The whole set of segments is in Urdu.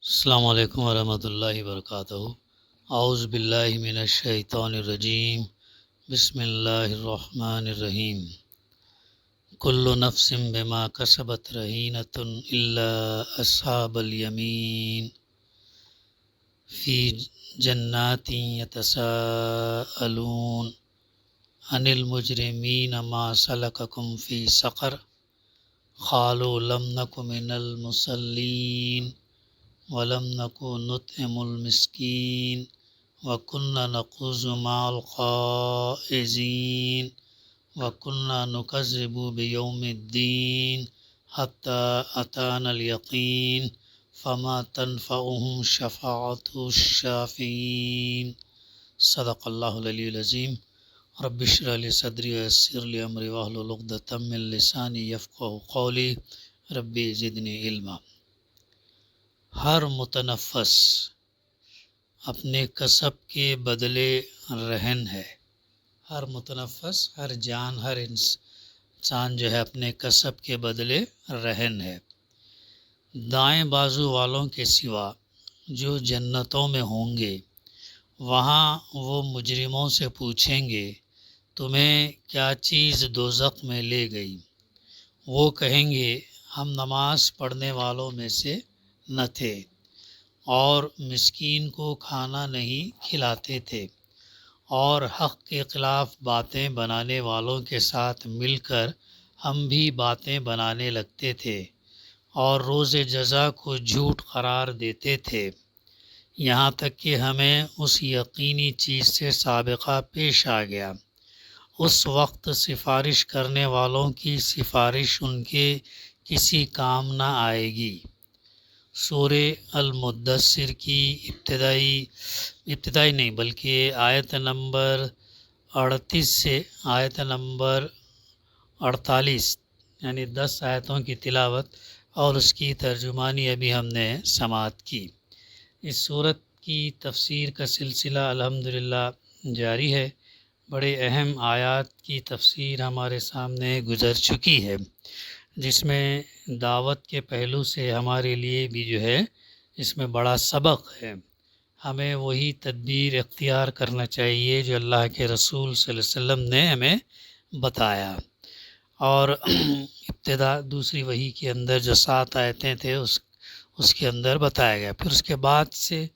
السلام علیکم ورحمۃ اللہ وبرکاتہ۔ اعوذ باللہ من الشیطان الرجیم، بسم اللہ الرحمن الرحیم۔ کل نفس بما کسبت رہینۃ الا اصحاب الیمین فی جنات یتساءلون عن المجرمین ما سلککم فی سقر قالوا لم نک من المصلین وَلَمْ نَكُ نُطْعِمُ الْمِسْكِينَ وَكُنَّا نَخُوضُ مَعَ الْخَائِضِينَ وَكُنَّا نُكَذِّبُ بِيَوْمِ الدِّينِ حَتَّى أَتَانَا الْيَقِينُ فَمَا تَنفَعُهُمْ شَفَاعَةُ الشَّافِعِينَ۔ صدق اللہ العلی العظیم۔ رب اشرح لي صدری ويسر لي امری واحلل عقدۃ من لسانی یفقہوا قولی ربی زدنی علما۔ ہر متنفس اپنے کسب کے بدلے رہن ہے۔ ہر متنفس، ہر جان، ہر انسان جو ہے اپنے کسب کے بدلے رہن ہے۔ دائیں بازو والوں کے سوا جو جنتوں میں ہوں گے، وہاں وہ مجرموں سے پوچھیں گے تمہیں کیا چیز دوزخ میں لے گئی؟ وہ کہیں گے ہم نماز پڑھنے والوں میں سے نہ تھے اور مسکین کو کھانا نہیں کھلاتے تھے، اور حق کے خلاف باتیں بنانے والوں کے ساتھ مل کر ہم بھی باتیں بنانے لگتے تھے اور روز جزا کو جھوٹ قرار دیتے تھے، یہاں تک کہ ہمیں اس یقینی چیز سے سابقہ پیش آ گیا۔ اس وقت سفارش کرنے والوں کی سفارش ان کے کسی کام نہ آئے گی۔ سورہ المدثر کی ابتدائی نہیں بلکہ آیت نمبر 38 سے آیت نمبر 48 یعنی 10 آیتوں کی تلاوت اور اس کی ترجمانی ابھی ہم نے سماعت کی۔ اس سورت کی تفسیر کا سلسلہ الحمدللہ جاری ہے۔ بڑے اہم آیات کی تفسیر ہمارے سامنے گزر چکی ہے، جس میں دعوت کے پہلو سے ہمارے لیے بھی جو ہے اس میں بڑا سبق ہے۔ ہمیں وہی تدبیر اختیار کرنا چاہیے جو اللہ کے رسول صلی اللہ علیہ وسلم نے ہمیں بتایا، اور ابتدا دوسری وحی کے اندر جو 7 آیتیں تھے اس کے اندر بتایا گیا۔ پھر اس کے بعد سے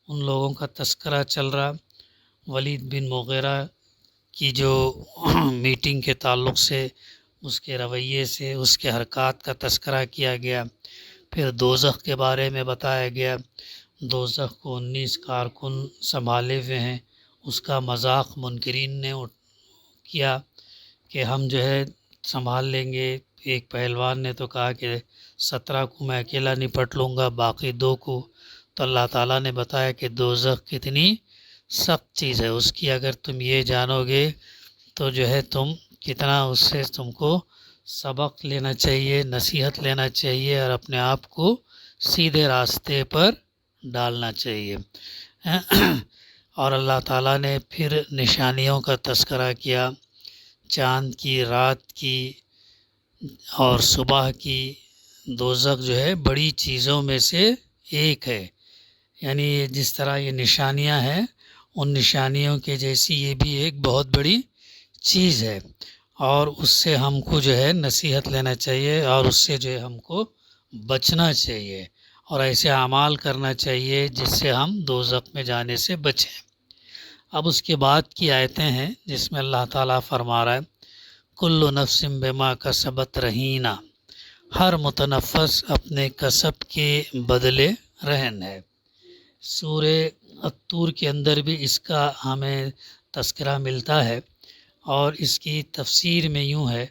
ان لوگوں کا تذکرہ چل رہا، ولید بن مغیرہ کی جو میٹنگ کے تعلق سے، اس کے رویے سے، اس کے حرکات کا تذکرہ کیا گیا۔ پھر دوزخ کے بارے میں بتایا گیا، دوزخ کو 19 کارکن سنبھالے ہوئے ہیں، اس کا مذاق منکرین نے کیا کہ ہم جو ہے سنبھال لیں گے۔ ایک پہلوان نے تو کہا کہ 17 کو میں اکیلا نپٹ لوں گا، باقی 2 کو۔ تو اللہ تعالیٰ نے بتایا کہ دوزخ کتنی سخت چیز ہے، اس کی اگر تم یہ جانو گے تو جو ہے تم کتنا اس سے تم کو سبق لینا چاہیے، نصیحت لینا چاہیے اور اپنے آپ کو سیدھے راستے پر ڈالنا چاہیے۔ اور اللہ تعالیٰ نے پھر نشانیوں کا تذکرہ کیا، چاند کی، رات کی اور صبح کی۔ دوزخ جو ہے بڑی چیزوں میں سے ایک ہے، یعنی جس طرح یہ نشانیاں ہیں، ان نشانیوں کے جیسی یہ بھی ایک بہت بڑی چیز ہے، اور اس سے ہم کو جو ہے نصیحت لینا چاہیے اور اس سے جو ہے ہم کو بچنا چاہیے اور ایسے اعمال کرنا چاہیے جس سے ہم دوزخ میں جانے سے بچیں۔ اب اس کے بعد کی آیتیں ہیں جس میں اللہ تعالیٰ فرما رہا ہے کل نفس بما کسبت رہینہ، ہر متنفس اپنے کسب کے بدلے رہن ہے۔ سورہ الطور کے اندر بھی اس کا ہمیں تذکرہ ملتا ہے، اور اس کی تفسیر میں یوں ہے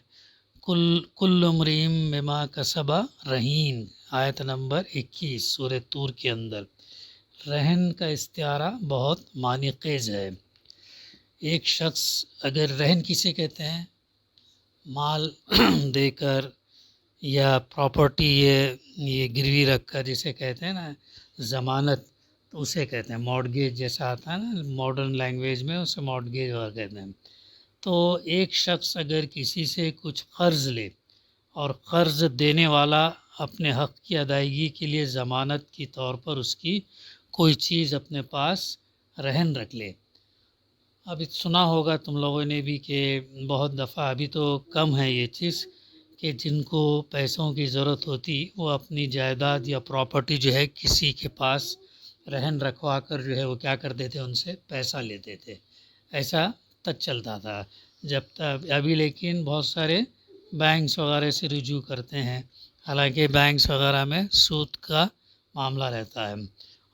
کل امرئ بما کسب رہین، آیت نمبر 21 سورہ طور کے اندر۔ رہن کا استعارہ بہت معنی خیز ہے۔ ایک شخص اگر رہن کسے کہتے ہیں؟ مال دے کر یا پراپرٹی یہ گروی رکھ کر جسے کہتے ہیں نا ضمانت، تو اسے کہتے ہیں مارگیج، جیسا آتا ہے نا ماڈرن لینگویج میں، اسے مارگیج وغیرہ کہتے ہیں۔ تو ایک شخص اگر کسی سے کچھ قرض لے اور قرض دینے والا اپنے حق کی ادائیگی کے لیے ضمانت کی طور پر اس کی کوئی چیز اپنے پاس رہن رکھ لے۔ ابھی سنا ہوگا تم لوگوں نے بھی کہ بہت دفعہ، ابھی تو کم ہے یہ چیز، کہ جن کو پیسوں کی ضرورت ہوتی وہ اپنی جائیداد یا پراپرٹی جو ہے کسی کے پاس رہن رکھوا کر جو ہے وہ کیا کرتے تھے، ان سے پیسہ لیتے تھے۔ ایسا تک چلتا تھا جب تک ابھی، لیکن بہت سارے بینکس وغیرہ سے رجوع کرتے ہیں، حالانکہ بینکس وغیرہ میں سود کا معاملہ رہتا ہے،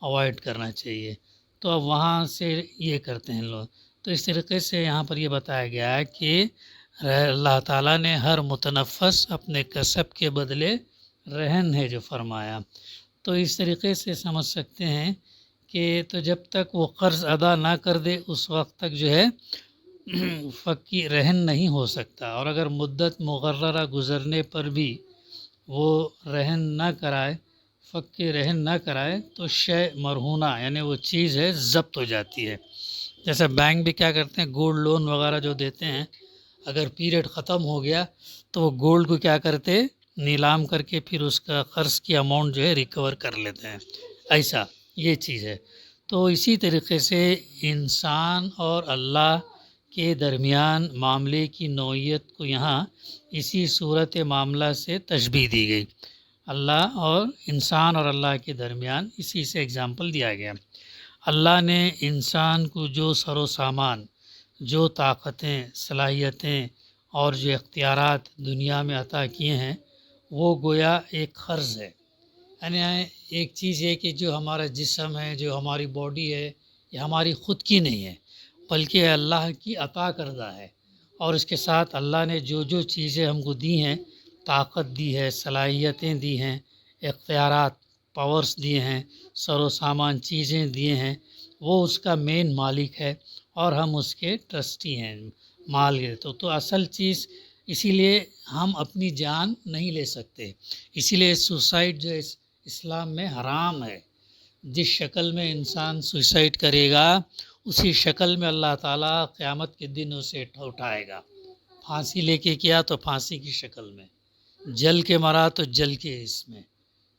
اوائڈ کرنا چاہیے۔ تو اب وہاں سے یہ کرتے ہیں لوگ۔ تو اس طریقے سے یہاں پر یہ بتایا گیا ہے کہ اللہ تعالیٰ نے ہر متنفس اپنے کسب کے بدلے رہن ہے جو فرمایا۔ تو اس طریقے سے سمجھ سکتے ہیں کہ تو جب تک وہ قرض ادا نہ کر دے اس وقت تک جو ہے فقی رہن نہیں ہو سکتا، اور اگر مدت مقررہ گزرنے پر بھی وہ رہن نہ کرائے، فقی رہن نہ کرائے، تو شے مرہونہ یعنی وہ چیز ہے ضبط ہو جاتی ہے۔ جیسے بینک بھی کیا کرتے ہیں، گولڈ لون وغیرہ جو دیتے ہیں، اگر پیریڈ ختم ہو گیا تو وہ گولڈ کو کیا کرتے، نیلام کر کے پھر اس کا قرض کی اماؤنٹ جو ہے ریکور کر لیتے ہیں۔ ایسا یہ چیز ہے۔ تو اسی طریقے سے انسان اور اللہ کے درمیان معاملے کی نوعیت کو یہاں اسی صورت معاملہ سے تشبیہ دی گئی۔ اللہ اور انسان اور اللہ کے درمیان اسی سے اگزامپل دیا گیا۔ اللہ نے انسان کو جو سر و سامان، جو طاقتیں، صلاحیتیں اور جو اختیارات دنیا میں عطا کیے ہیں، وہ گویا ایک قرض ہے۔ یعنی ایک چیز ہے کہ جو ہمارا جسم ہے، جو ہماری باڈی ہے، یہ ہماری خود کی نہیں ہے، بلکہ اللہ کی عطا کردہ ہے۔ اور اس کے ساتھ اللہ نے جو جو چیزیں ہم کو دی ہیں، طاقت دی ہے، صلاحیتیں دی ہیں، اختیارات، پاورز دیے ہیں، سر و سامان چیزیں دیے ہیں، وہ اس کا مین مالک ہے اور ہم اس کے ٹرسٹی ہیں، مال کے۔ تو اصل چیز، اسی لیے ہم اپنی جان نہیں لے سکتے، اسی لیے سوسائڈ جو اسلام میں حرام ہے۔ جس شکل میں انسان سوسائڈ کرے گا اسی شکل میں اللہ تعالیٰ قیامت کے دن اسے اٹھائے گا۔ پھانسی لے کے کیا تو پھانسی کی شکل میں، جل کے مرا تو جل کے اس میں،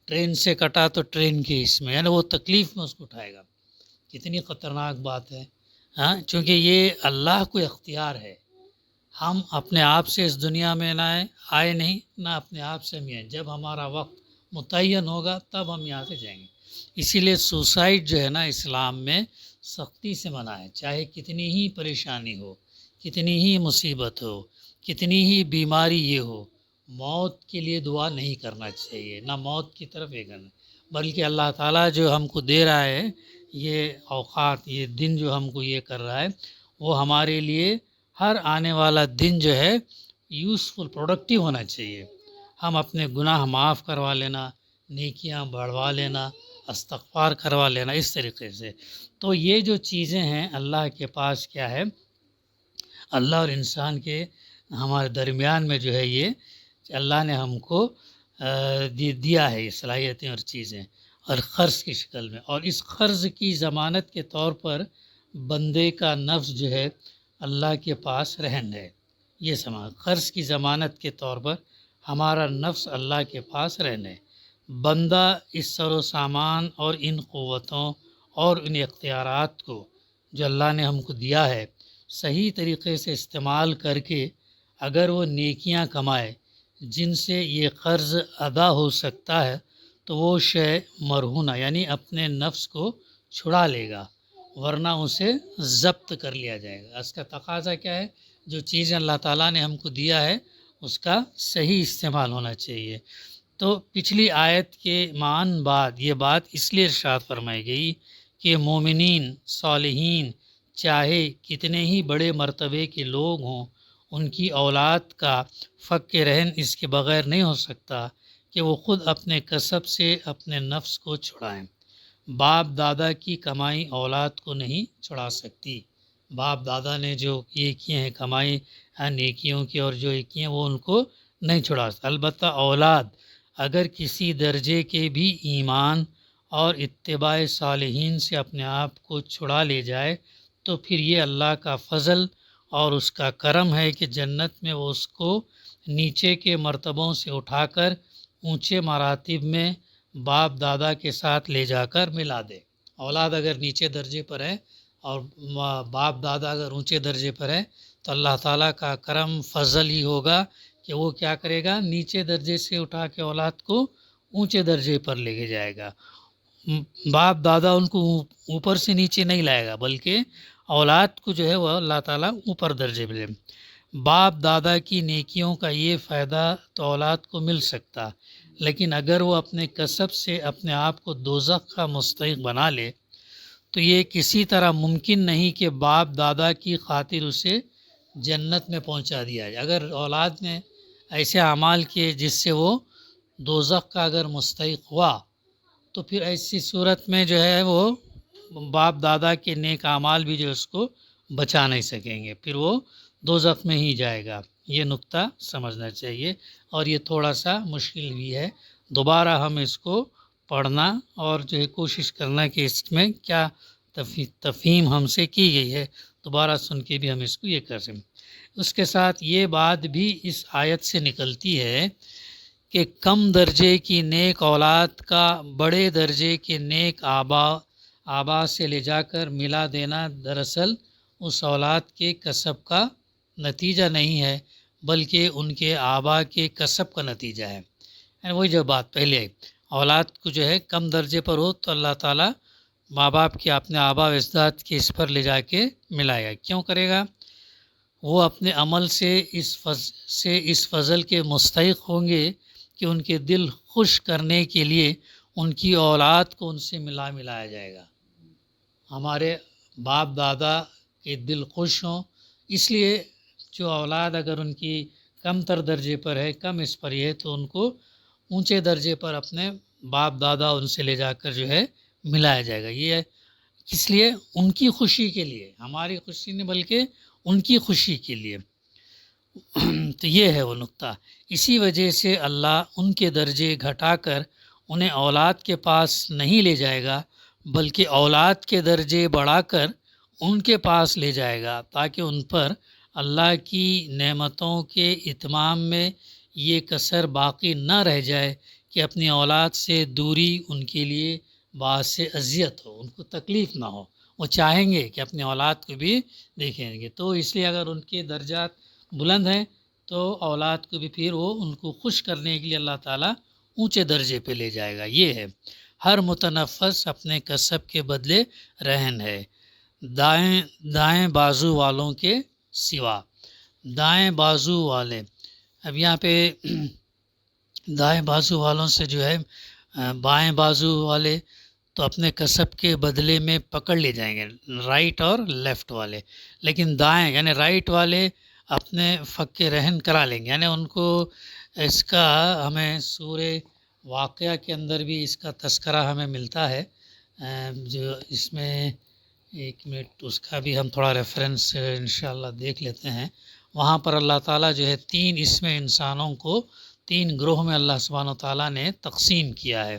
ٹرین سے کٹا تو ٹرین کے اس میں، یعنی وہ تکلیف میں اس کو اٹھائے گا۔ کتنی خطرناک بات ہے، ہاں، چونکہ یہ اللہ کو اختیار ہے۔ ہم اپنے آپ سے اس دنیا میں نہ آئے نہیں، نہ اپنے آپ سے ہم آئے۔ جب ہمارا وقت متعین ہوگا تب ہم یہاں سے جائیں گے۔ اسی لیے سوسائڈ جو ہے نا اسلام میں سختی سے منع ہے، چاہے کتنی ہی پریشانی ہو، کتنی ہی مصیبت ہو، کتنی ہی بیماری یہ ہو، موت کے لیے دعا نہیں کرنا چاہیے، نہ موت کی طرف یہ کرنا، بلکہ اللہ تعالیٰ جو ہم کو دے رہا ہے یہ اوقات، یہ دن جو ہم کو یہ کر رہا ہے، وہ ہمارے لیے ہر آنے والا دن جو ہے یوزفل، پروڈکٹیو ہونا چاہیے۔ ہم اپنے گناہ معاف کروا لینا، نیکیاں بڑھوا لینا، استغفار کروا لینا، اس طریقے سے۔ تو یہ جو چیزیں ہیں اللہ کے پاس کیا ہے، اللہ اور انسان کے ہمارے درمیان میں جو ہے یہ اللہ نے ہم کو دیا ہے، یہ صلاحیتیں اور چیزیں، اور قرض کی شکل میں۔ اور اس قرض کی ضمانت کے طور پر بندے کا نفس جو ہے اللہ کے پاس رہن ہے۔ یہ سمجھ، قرض کی ضمانت کے طور پر ہمارا نفس اللہ کے پاس رہنے، بندہ اس سر و سامان اور ان قوتوں اور ان اختیارات کو جو اللہ نے ہم کو دیا ہے صحیح طریقے سے استعمال کر کے اگر وہ نیکیاں کمائے جن سے یہ قرض ادا ہو سکتا ہے، تو وہ شے مرہونہ یعنی اپنے نفس کو چھڑا لے گا، ورنہ اسے ضبط کر لیا جائے گا۔ اس کا تقاضا کیا ہے، جو چیزیں اللہ تعالیٰ نے ہم کو دیا ہے اس کا صحیح استعمال ہونا چاہیے۔ تو پچھلی آیت کے معان بعد یہ بات اس لیے ارشاد فرمائی گئی کہ مومنین، صالحین، چاہے کتنے ہی بڑے مرتبے کے لوگ ہوں، ان کی اولاد کا فق رہن اس کے بغیر نہیں ہو سکتا کہ وہ خود اپنے کسب سے اپنے نفس کو چھڑائیں۔ باپ دادا کی کمائی اولاد کو نہیں چھڑا سکتی۔ باپ دادا نے جو یہ کیے ہیں کمائی نیکیوں کی اور جو یہ کیے ہیں وہ ان کو نہیں چھڑا سکتا۔ البتہ اولاد اگر کسی درجے کے بھی ایمان اور اتباع صالحین سے اپنے آپ کو چھڑا لے جائے تو پھر یہ اللہ کا فضل اور اس کا کرم ہے کہ جنت میں وہ اس کو نیچے کے مرتبوں سے اٹھا کر اونچے مراتب میں باپ دادا کے ساتھ لے جا کر ملا دے۔ اولاد اگر نیچے درجے پر ہے اور باپ دادا اگر اونچے درجے پر ہے تو اللہ تعالیٰ کا کرم فضل ہی ہوگا کہ وہ کیا کرے گا، نیچے درجے سے اٹھا کے اولاد کو اونچے درجے پر لے کے جائے گا۔ باپ دادا ان کو اوپر سے نیچے نہیں لائے گا، بلکہ اولاد کو جو ہے وہ اللہ تعالیٰ اوپر درجے پہ لے۔ باپ دادا کی نیکیوں کا یہ فائدہ تو اولاد کو مل سکتا، لیکن اگر وہ اپنے کسب سے اپنے آپ کو دوزخ کا مستحق بنا لے تو یہ کسی طرح ممکن نہیں کہ باپ دادا کی خاطر اسے جنت میں پہنچا دیا جائے۔ اگر اولاد نے ایسے اعمال کیے جس سے وہ دوزخ کا اگر مستحق ہوا تو پھر ایسی صورت میں جو ہے وہ باپ دادا کے نیک اعمال بھی جو اس کو بچا نہیں سکیں گے، پھر وہ دوزخ میں ہی جائے گا۔ یہ نقطہ سمجھنا چاہیے، اور یہ تھوڑا سا مشکل بھی ہے۔ دوبارہ ہم اس کو پڑھنا اور جو ہے کوشش کرنا کہ اس میں کیا تفہیم ہم سے کی گئی ہے، دوبارہ سن کے بھی ہم اس کو یہ کر سکیں۔ اس کے ساتھ یہ بات بھی اس آیت سے نکلتی ہے کہ کم درجے کی نیک اولاد کا بڑے درجے کے نیک آبا سے لے جا کر ملا دینا دراصل اس اولاد کے کسب کا نتیجہ نہیں ہے، بلکہ ان کے آبا کے کسب کا نتیجہ ہے۔ یعنی وہی جو بات پہلے آئی، اولاد کو جو ہے کم درجے پر ہو تو اللہ تعالیٰ ماں باپ کے اپنے آبا و اجداد کے اس پر لے جا کے ملائے گا۔ کیوں کرے گا؟ وہ اپنے عمل سے اس فضل کے مستحق ہوں گے کہ ان کے دل خوش کرنے کے لیے ان کی اولاد کو ان سے ملایا جائے گا۔ ہمارے باپ دادا کے دل خوش ہوں، اس لیے جو اولاد اگر ان کی کم تر درجے پر ہے، کم اس پر ہے، تو ان کو اونچے درجے پر اپنے باپ دادا ان سے لے جا کر جو ہے ملایا جائے گا۔ یہ اس لیے ان کی خوشی کے لیے، ہماری خوشی نہیں بلکہ ان کی خوشی کے لیے۔ تو یہ ہے وہ نقطہ۔ اسی وجہ سے اللہ ان کے درجے گھٹا کر انہیں اولاد کے پاس نہیں لے جائے گا، بلکہ اولاد کے درجے بڑھا کر ان کے پاس لے جائے گا، تاکہ ان پر اللہ کی نعمتوں کے اتمام میں یہ کسر باقی نہ رہ جائے کہ اپنی اولاد سے دوری ان کے لیے باعث اذیت ہو، ان کو تکلیف نہ ہو۔ وہ چاہیں گے کہ اپنی اولاد کو بھی دیکھیں گے، تو اس لیے اگر ان کے درجات بلند ہیں تو اولاد کو بھی پھر وہ ان کو خوش کرنے کے لیے اللہ تعالیٰ اونچے درجے پہ لے جائے گا۔ یہ ہے ہر متنفس اپنے کسب کے بدلے رہن ہے، دائیں بازو والوں کے سوا۔ دائیں بازو والے، اب یہاں پہ دائیں بازو والوں سے جو ہے بائیں بازو والے تو اپنے کسب کے بدلے میں پکڑ لے جائیں گے، رائٹ اور لیفٹ والے، لیکن دائیں یعنی رائٹ والے اپنے فق رہن کرا لیں گے۔ یعنی ان کو اس کا ہمیں سورہ واقعہ کے اندر بھی اس کا تذکرہ ہمیں ملتا ہے، جو اس میں ایک منٹ اس کا بھی ہم تھوڑا ریفرنس انشاءاللہ دیکھ لیتے ہیں۔ وہاں پر اللہ تعالیٰ جو ہے اس میں انسانوں کو 3 گروہ میں اللہ سبحانہ وتعالیٰ نے تقسیم کیا ہے۔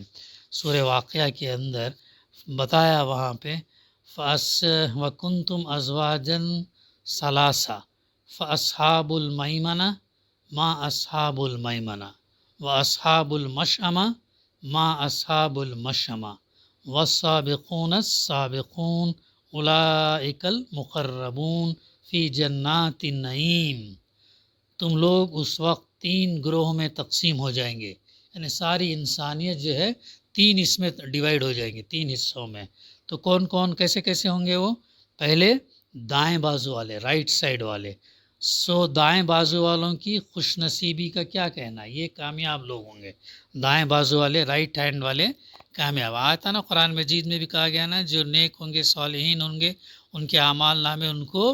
سورہ واقعہ کے اندر بتایا وہاں پہ وَكُنْتُمْ أَزْوَاجًا ثَلَاثَةً فَأَصْحَابُ الْمَيْمَنَةِ مَا أَصْحَابُ الْمَيْمَنَةِ وَأَصْحَابُ الْمَشْأَمَةِ مَا أَصْحَابُ الْمَشْأَمَةِ وَالسَّابِقُونَ السَّابِقُونَ أُولَئِكَ الْمُقَرَّبُونَ فِي جَنَّاتِ النَّعِيمِ۔ تم لوگ اس وقت 3 گروہ میں تقسیم ہو جائیں گے، یعنی ساری انسانیت جو ہے 3 اس میں ڈیوائیڈ ہو جائیں گے، 3 حصوں میں۔ تو کون کون کیسے کیسے ہوں گے وہ؟ پہلے دائیں بازو والے، رائٹ سائڈ والے۔ دائیں بازو والوں کی خوش نصیبی کا کیا کہنا ہے؟ یہ کامیاب لوگ ہوں گے، دائیں بازو والے، رائٹ ہینڈ والے کامیاب۔ آتا نا قرآن مجید میں بھی کہا گیا نا، جو نیک ہوں گے، صالحین ہوں گے، ان کے اعمال نامے ان کو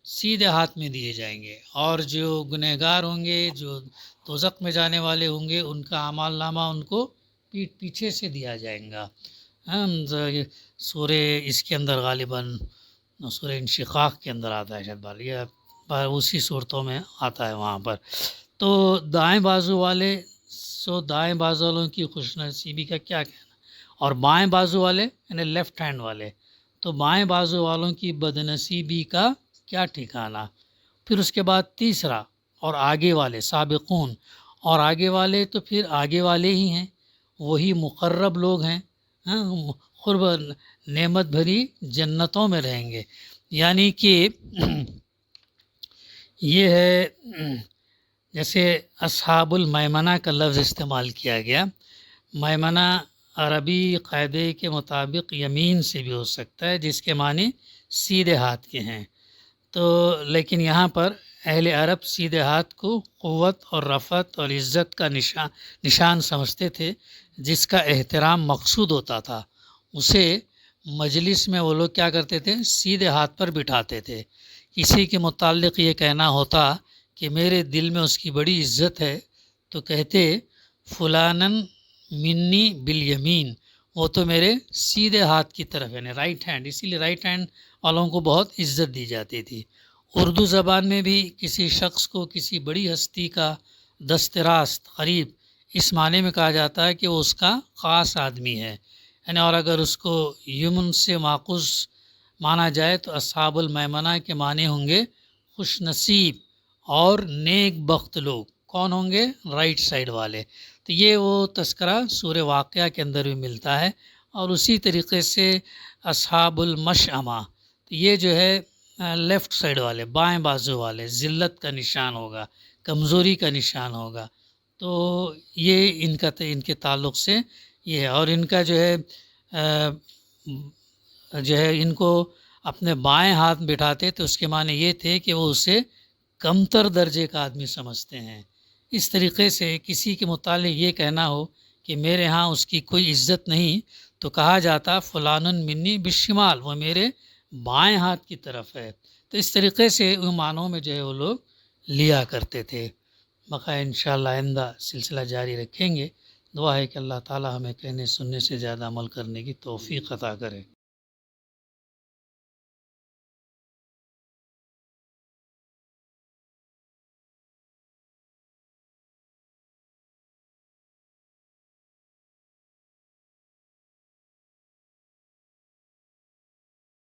سیدھے ہاتھ میں دیے جائیں گے، اور جو گنہگار ہوں گے، جو دوزخ میں جانے والے ہوں گے، ان کا اعمال نامہ ان کو پیٹھ پیچھے سے دیا جائے گا۔ سورہ اس کے اندر غالباً سورہ انشقاق کے اندر آتا ہے، شاید یہ اسی صورتوں میں آتا ہے وہاں پر۔ تو دائیں بازو والے، دائیں بازو والوں کی خوش نصیبی کا کیا کہنا، اور بائیں بازو والے یعنی لیفٹ ہینڈ والے، تو بائیں بازو والوں کی بدنصیبی کا کیا ٹھکانہ۔ پھر اس کے بعد تیسرا اور آگے والے سابقون، اور آگے والے تو پھر آگے والے ہی ہیں، وہی مقرب لوگ ہیں، ہاں، قرب نعمت بھری جنتوں میں رہیں گے. یعنی کہ یہ ہے جیسے اصحاب المیمنہ کا لفظ استعمال کیا گیا. میمنہ عربی قاعدے کے مطابق یمین سے بھی ہو سکتا ہے، جس کے معنی سیدھے ہاتھ کے ہیں. تو لیکن یہاں پر اہل عرب سیدھے ہاتھ کو قوت اور رفعت اور عزت کا نشان سمجھتے تھے، جس کا احترام مقصود ہوتا تھا. اسے مجلس میں وہ لوگ کیا کرتے تھے، سیدھے ہاتھ پر بٹھاتے تھے. کسی کے متعلق یہ کہنا ہوتا کہ میرے دل میں اس کی بڑی عزت ہے، تو کہتے فلانن منی بالیمین، وہ تو میرے سیدھے ہاتھ کی طرف ہے، یعنی رائٹ ہینڈ. اسی لیے رائٹ ہینڈ والوں کو بہت عزت دی جاتی تھی. اردو زبان میں بھی کسی شخص کو کسی بڑی ہستی کا دست راست قریب اس معنی میں کہا جاتا ہے کہ وہ اس کا خاص آدمی ہے، یعنی. اور اگر اس کو یمن سے ماخوذ مانا جائے تو اصحاب المیمنہ کے معنی ہوں گے خوش نصیب اور نیک بخت لوگ. کون ہوں گے؟ رائٹ سائڈ والے. تو یہ وہ تذکرہ سورہ واقعہ کے اندر بھی ملتا ہے. اور اسی طریقے سے اصحاب المشأمہ، تو یہ جو ہے لیفٹ سائڈ والے، بائیں بازو والے، ذلت کا نشان ہوگا، کمزوری کا نشان ہوگا. تو یہ ان کے تعلق سے یہ ہے. اور ان کا جو ہے ان کو اپنے بائیں ہاتھ بٹھاتے تو اس کے معنی یہ تھے کہ وہ اسے کمتر درجے کا آدمی سمجھتے ہیں. اس طریقے سے کسی کے متعلق یہ کہنا ہو کہ میرے ہاں اس کی کوئی عزت نہیں، تو کہا جاتا فلان منی بالشمال، وہ میرے بائیں ہاتھ کی طرف ہے. تو اس طریقے سے ان معنوں میں جو ہے وہ لوگ لیا کرتے تھے. بقا انشاءاللہ آئندہ سلسلہ جاری رکھیں گے. دعا ہے کہ اللہ تعالی ہمیں کہنے سننے سے زیادہ عمل کرنے کی توفیق عطا کرے.